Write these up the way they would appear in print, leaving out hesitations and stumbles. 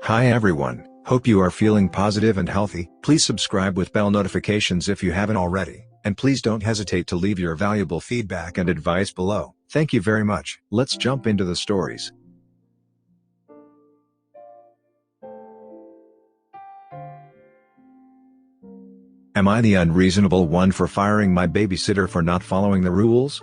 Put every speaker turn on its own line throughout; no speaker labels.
Hi everyone, hope you are feeling positive and healthy. Please subscribe with bell notifications if you haven't already, and please don't hesitate to leave your valuable feedback and advice below. Thank you very much. Let's jump into the stories. Am I the unreasonable one for firing my babysitter for not following the rules?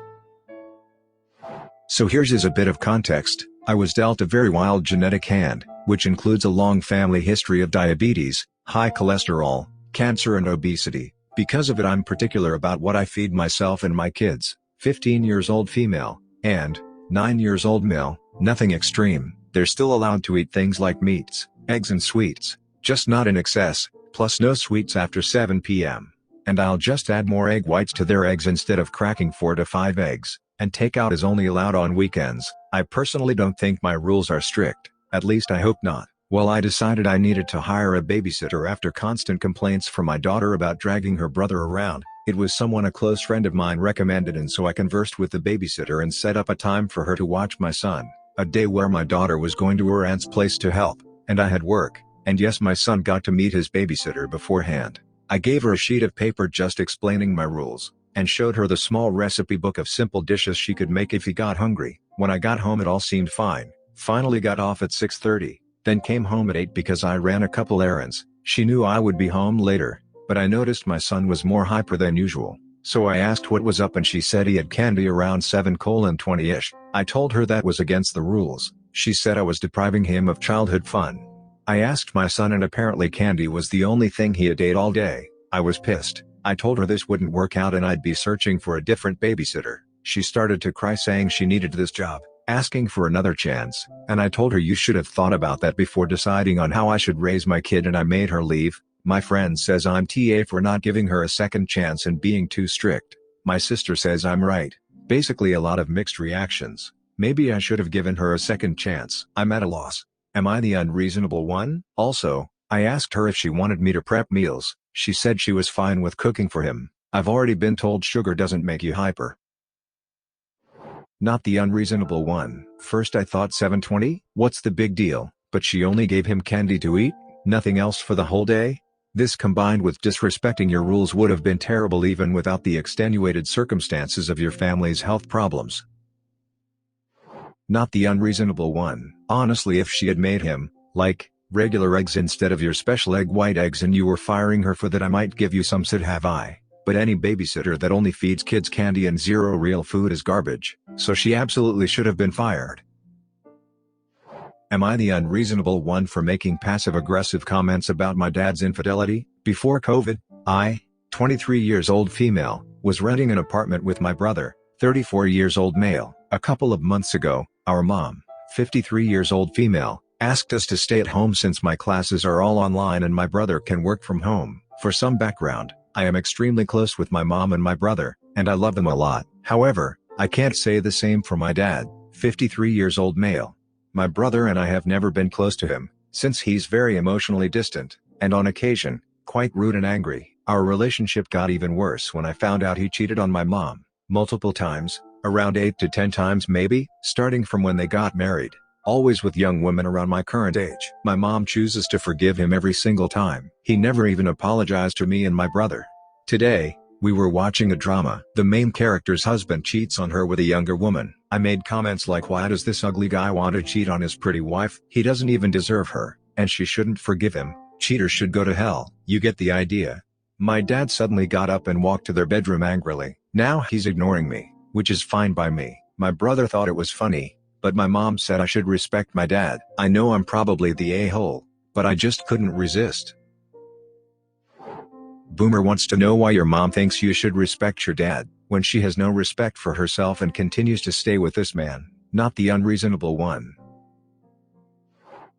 So here's a bit of context. I was dealt a very wild genetic hand, which includes a long family history of diabetes, high cholesterol, cancer and obesity. Because of it, I'm particular about what I feed myself and my kids. 15 years old female, and 9 years old male, nothing extreme. They're still allowed to eat things like meats, eggs and sweets, just not in excess, plus no sweets after 7 p.m. And I'll just add more egg whites to their eggs instead of cracking 4 to 5 eggs, and takeout is only allowed on weekends. I personally don't think my rules are strict, at least I hope not. Well, I decided I needed to hire a babysitter after constant complaints from my daughter about dragging her brother around. It was someone a close friend of mine recommended, and so I conversed with the babysitter and set up a time for her to watch my son. A day where my daughter was going to her aunt's place to help, and I had work, and yes, my son got to meet his babysitter beforehand. I gave her a sheet of paper just explaining my rules, and showed her the small recipe book of simple dishes she could make if he got hungry. When I got home it all seemed fine. Finally got off at 6:30, then came home at 8 because I ran a couple errands. She knew I would be home later, but I noticed my son was more hyper than usual. So I asked what was up and she said he had candy around 7:20ish. I told her that was against the rules. She said I was depriving him of childhood fun. I asked my son and apparently candy was the only thing he had ate all day. I was pissed. I told her this wouldn't work out and I'd be searching for a different babysitter. She started to cry saying she needed this job, asking for another chance, and I told her you should have thought about that before deciding on how I should raise my kid, and I made her leave. My friend says I'm TA for not giving her a second chance and being too strict. My sister says I'm right. Basically a lot of mixed reactions. Maybe I should have given her a second chance. I'm at a loss. Am I the unreasonable one? Also, I asked her if she wanted me to prep meals. She said she was fine with cooking for him. I've already been told sugar doesn't make you hyper. Not the unreasonable one. First I thought 7:20? What's the big deal? But she only gave him candy to eat? Nothing else for the whole day? This combined with disrespecting your rules would have been terrible even without the extenuated circumstances of your family's health problems. Not the unreasonable one. Honestly, if she had made him, like, regular eggs instead of your special egg white eggs and you were firing her for that, I might give you some sit have I. But any babysitter that only feeds kids candy and zero real food is garbage, so she absolutely should have been fired. Am I the unreasonable one for making passive-aggressive comments about my dad's infidelity? Before COVID, I, 23 years old female, was renting an apartment with my brother, 34 years old male. A couple of months ago, our mom, 53 years old female, asked us to stay at home since my classes are all online and my brother can work from home. For some background, I am extremely close with my mom and my brother, and I love them a lot. However, I can't say the same for my dad, 53 years old male. My brother and I have never been close to him, since he's very emotionally distant, and on occasion, quite rude and angry. Our relationship got even worse when I found out he cheated on my mom, multiple times, around 8 to 10 times maybe, starting from when they got married. Always with young women around my current age. My mom chooses to forgive him every single time. He never even apologized to me and my brother. Today, we were watching a drama. The main character's husband cheats on her with a younger woman. I made comments like, why does this ugly guy want to cheat on his pretty wife? He doesn't even deserve her, and she shouldn't forgive him. Cheaters should go to hell. You get the idea. My dad suddenly got up and walked to their bedroom angrily. Now he's ignoring me, which is fine by me. My brother thought it was funny, but my mom said I should respect my dad. I know I'm probably the a-hole, but I just couldn't resist. Boomer wants to know why your mom thinks you should respect your dad, when she has no respect for herself and continues to stay with this man. Not the unreasonable one.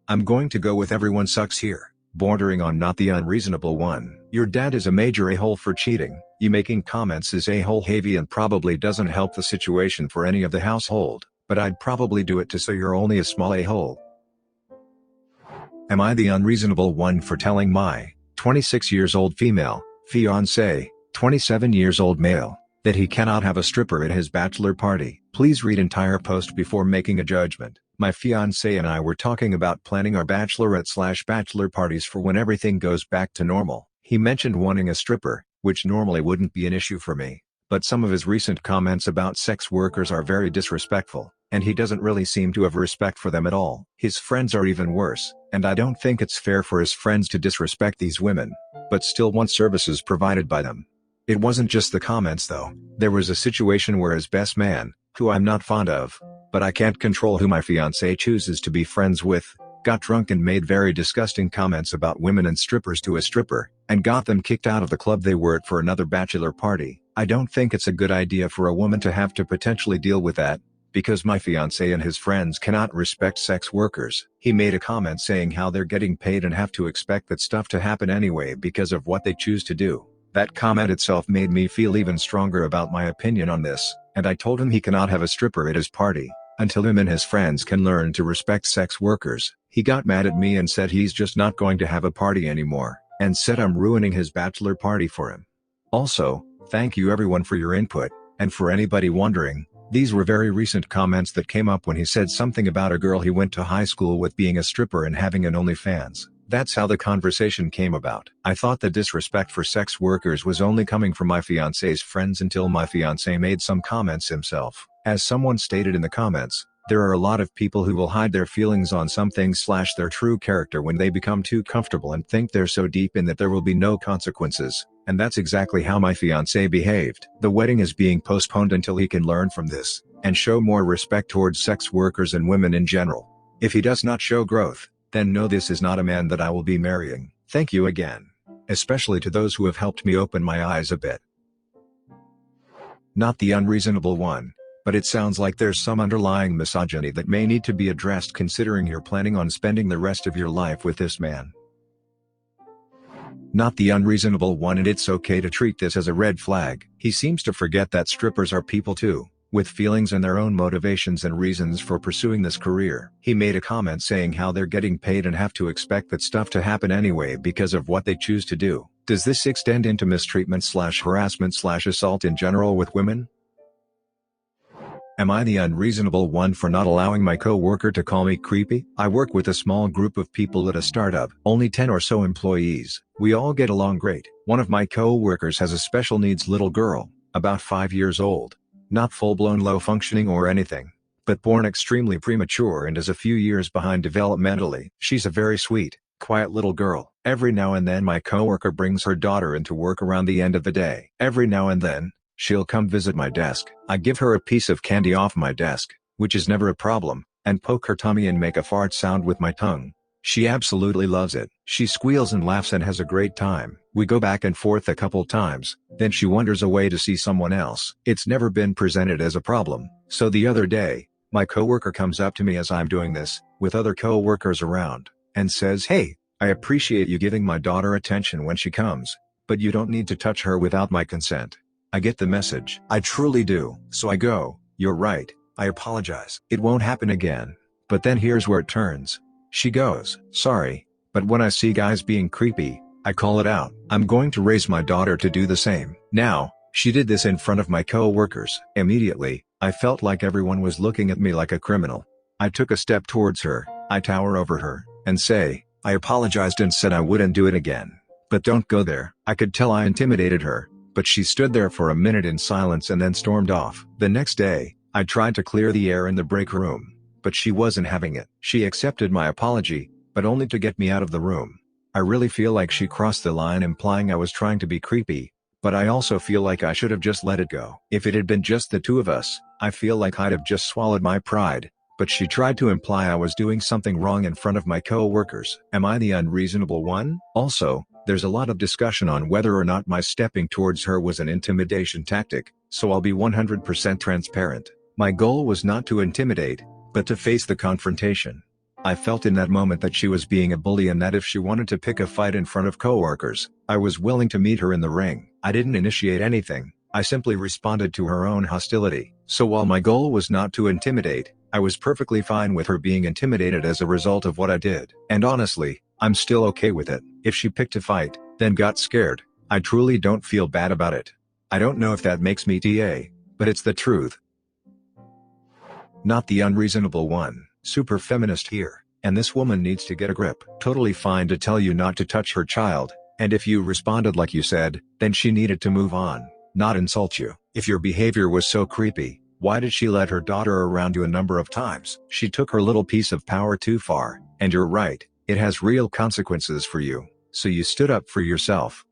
I'm going to go with everyone sucks here, bordering on not the unreasonable one. Your dad is a major a-hole for cheating. You making comments is a-hole heavy and probably doesn't help the situation for any of the household. But I'd probably do it too, so you're only a small a-hole. Am I the unreasonable one for telling my 26 years old female, fiancé, 27 years old male, that he cannot have a stripper at his bachelor party? Please read entire post before making a judgment. My fiancé and I were talking about planning our bachelorette/bachelor parties for when everything goes back to normal. He mentioned wanting a stripper, which normally wouldn't be an issue for me. But some of his recent comments about sex workers are very disrespectful, and he doesn't really seem to have respect for them at all. His friends are even worse, and I don't think it's fair for his friends to disrespect these women, but still want services provided by them. It wasn't just the comments though. There was a situation where his best man, who I'm not fond of, but I can't control who my fiancé chooses to be friends with, got drunk and made very disgusting comments about women and strippers to a stripper, and got them kicked out of the club they were at for another bachelor party. I don't think it's a good idea for a woman to have to potentially deal with that, because my fiancé and his friends cannot respect sex workers. He made a comment saying how they're getting paid and have to expect that stuff to happen anyway because of what they choose to do. That comment itself made me feel even stronger about my opinion on this, and I told him he cannot have a stripper at his party until him and his friends can learn to respect sex workers. He got mad at me and said he's just not going to have a party anymore, and said I'm ruining his bachelor party for him. Also, thank you everyone for your input, and for anybody wondering, these were very recent comments that came up when he said something about a girl he went to high school with being a stripper and having an OnlyFans. That's how the conversation came about. I thought the disrespect for sex workers was only coming from my fiancé's friends until my fiancé made some comments himself. As someone stated in the comments, there are a lot of people who will hide their feelings on some things / their true character when they become too comfortable and think they're so deep in that there will be no consequences, and that's exactly how my fiancé behaved. The wedding is being postponed until he can learn from this, and show more respect towards sex workers and women in general. If he does not show growth, then know this is not a man that I will be marrying. Thank you again. Especially to those who have helped me open my eyes a bit. Not the unreasonable one, but it sounds like there's some underlying misogyny that may need to be addressed considering you're planning on spending the rest of your life with this man. Not the unreasonable one, and it's okay to treat this as a red flag. He seems to forget that strippers are people too, with feelings and their own motivations and reasons for pursuing this career. He made a comment saying how they're getting paid and have to expect that stuff to happen anyway because of what they choose to do. Does this extend into mistreatment / harassment / assault in general with women? Am I the unreasonable one for not allowing my co-worker to call me creepy? I work with a small group of people at a startup, only 10 or so employees. We all get along great. One of my co-workers has a special needs little girl, about 5 years old. Not full-blown low-functioning or anything, but born extremely premature and is a few years behind developmentally. She's a very sweet, quiet little girl. Every now and then my coworker brings her daughter into work around the end of the day. Every now and then, she'll come visit my desk. I give her a piece of candy off my desk, which is never a problem, and poke her tummy and make a fart sound with my tongue. She absolutely loves it. She squeals and laughs and has a great time. We go back and forth a couple times, then she wanders away to see someone else. It's never been presented as a problem. So the other day, my coworker comes up to me as I'm doing this, with other coworkers around, and says, "Hey, I appreciate you giving my daughter attention when she comes, but you don't need to touch her without my consent." I get the message. I truly do. So I go, "You're right, I apologize. It won't happen again." But then here's where it turns. She goes, "Sorry, but when I see guys being creepy, I call it out. I'm going to raise my daughter to do the same." Now, she did this in front of my co-workers. Immediately, I felt like everyone was looking at me like a criminal. I took a step towards her, I tower over her, and say, "I apologized and said I wouldn't do it again. But don't go there." I could tell I intimidated her, but she stood there for a minute in silence and then stormed off. The next day, I tried to clear the air in the break room, but she wasn't having it. She accepted my apology, but only to get me out of the room. I really feel like she crossed the line, implying I was trying to be creepy, but I also feel like I should have just let it go. If it had been just the two of us, I feel like I'd have just swallowed my pride, but she tried to imply I was doing something wrong in front of my co-workers. Am I the unreasonable one? Also, there's a lot of discussion on whether or not my stepping towards her was an intimidation tactic, so I'll be 100% transparent. My goal was not to intimidate, but to face the confrontation. I felt in that moment that she was being a bully and that if she wanted to pick a fight in front of coworkers, I was willing to meet her in the ring. I didn't initiate anything, I simply responded to her own hostility. So while my goal was not to intimidate, I was perfectly fine with her being intimidated as a result of what I did. And honestly, I'm still okay with it. If she picked a fight, then got scared, I truly don't feel bad about it. I don't know if that makes me TA, but it's the truth. Not the unreasonable one. Super feminist here. And this woman needs to get a grip. Totally fine to tell you not to touch her child, and if you responded like you said, then she needed to move on, not insult you. If your behavior was so creepy, why did she let her daughter around you a number of times? She took her little piece of power too far, and you're right, it has real consequences for you, so you stood up for yourself.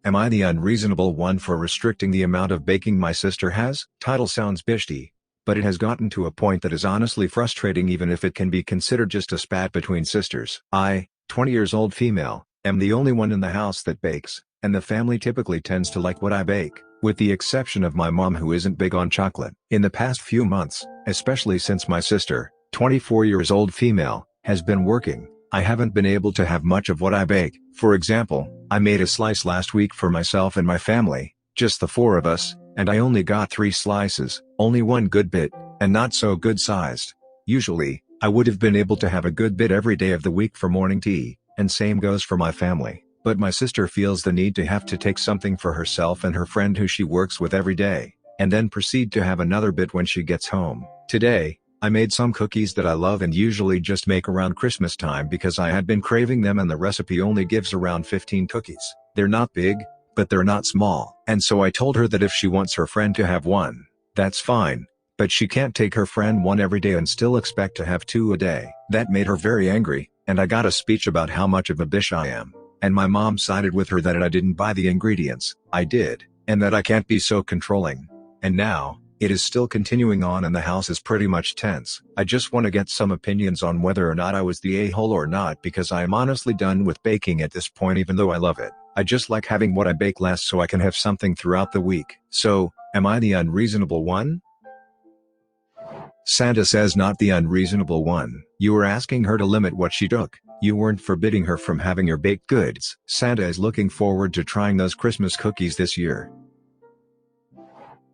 Am I the unreasonable one for restricting the amount of baking my sister has? Title sounds bishty, but it has gotten to a point that is honestly frustrating even if it can be considered just a spat between sisters. I, 20 years old female, am the only one in the house that bakes, and the family typically tends to like what I bake, with the exception of my mom who isn't big on chocolate. In the past few months, especially since my sister, 24 years old female, has been working, I haven't been able to have much of what I bake. For example, I made a slice last week for myself and my family, just the four of us, and I only got 3 slices, only one good bit, and not so good sized. Usually, I would have been able to have a good bit every day of the week for morning tea, and same goes for my family, but my sister feels the need to have to take something for herself and her friend who she works with every day, and then proceed to have another bit when she gets home. Today, I made some cookies that I love and usually just make around Christmas time because I had been craving them and the recipe only gives around 15 cookies. They're not big, but they're not small. And so I told her that if she wants her friend to have one, that's fine, but she can't take her friend one every day and still expect to have 2 a day. That made her very angry, and I got a speech about how much of a bitch I am, and my mom sided with her that I didn't buy the ingredients, I did, and that I can't be so controlling. And now, it is still continuing on and the house is pretty much tense. I just want to get some opinions on whether or not I was the a-hole or not because I am honestly done with baking at this point even though I love it. I just like having what I bake last so I can have something throughout the week. So, am I the unreasonable one? Santa says not the unreasonable one. You were asking her to limit what she took. You weren't forbidding her from having your baked goods. Santa is looking forward to trying those Christmas cookies this year.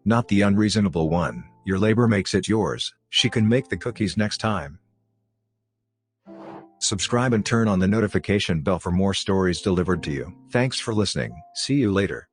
Not the unreasonable one. Your labor makes it yours. She can make the cookies next time. Subscribe and turn on the notification bell for more stories delivered to you. Thanks for listening. See you later.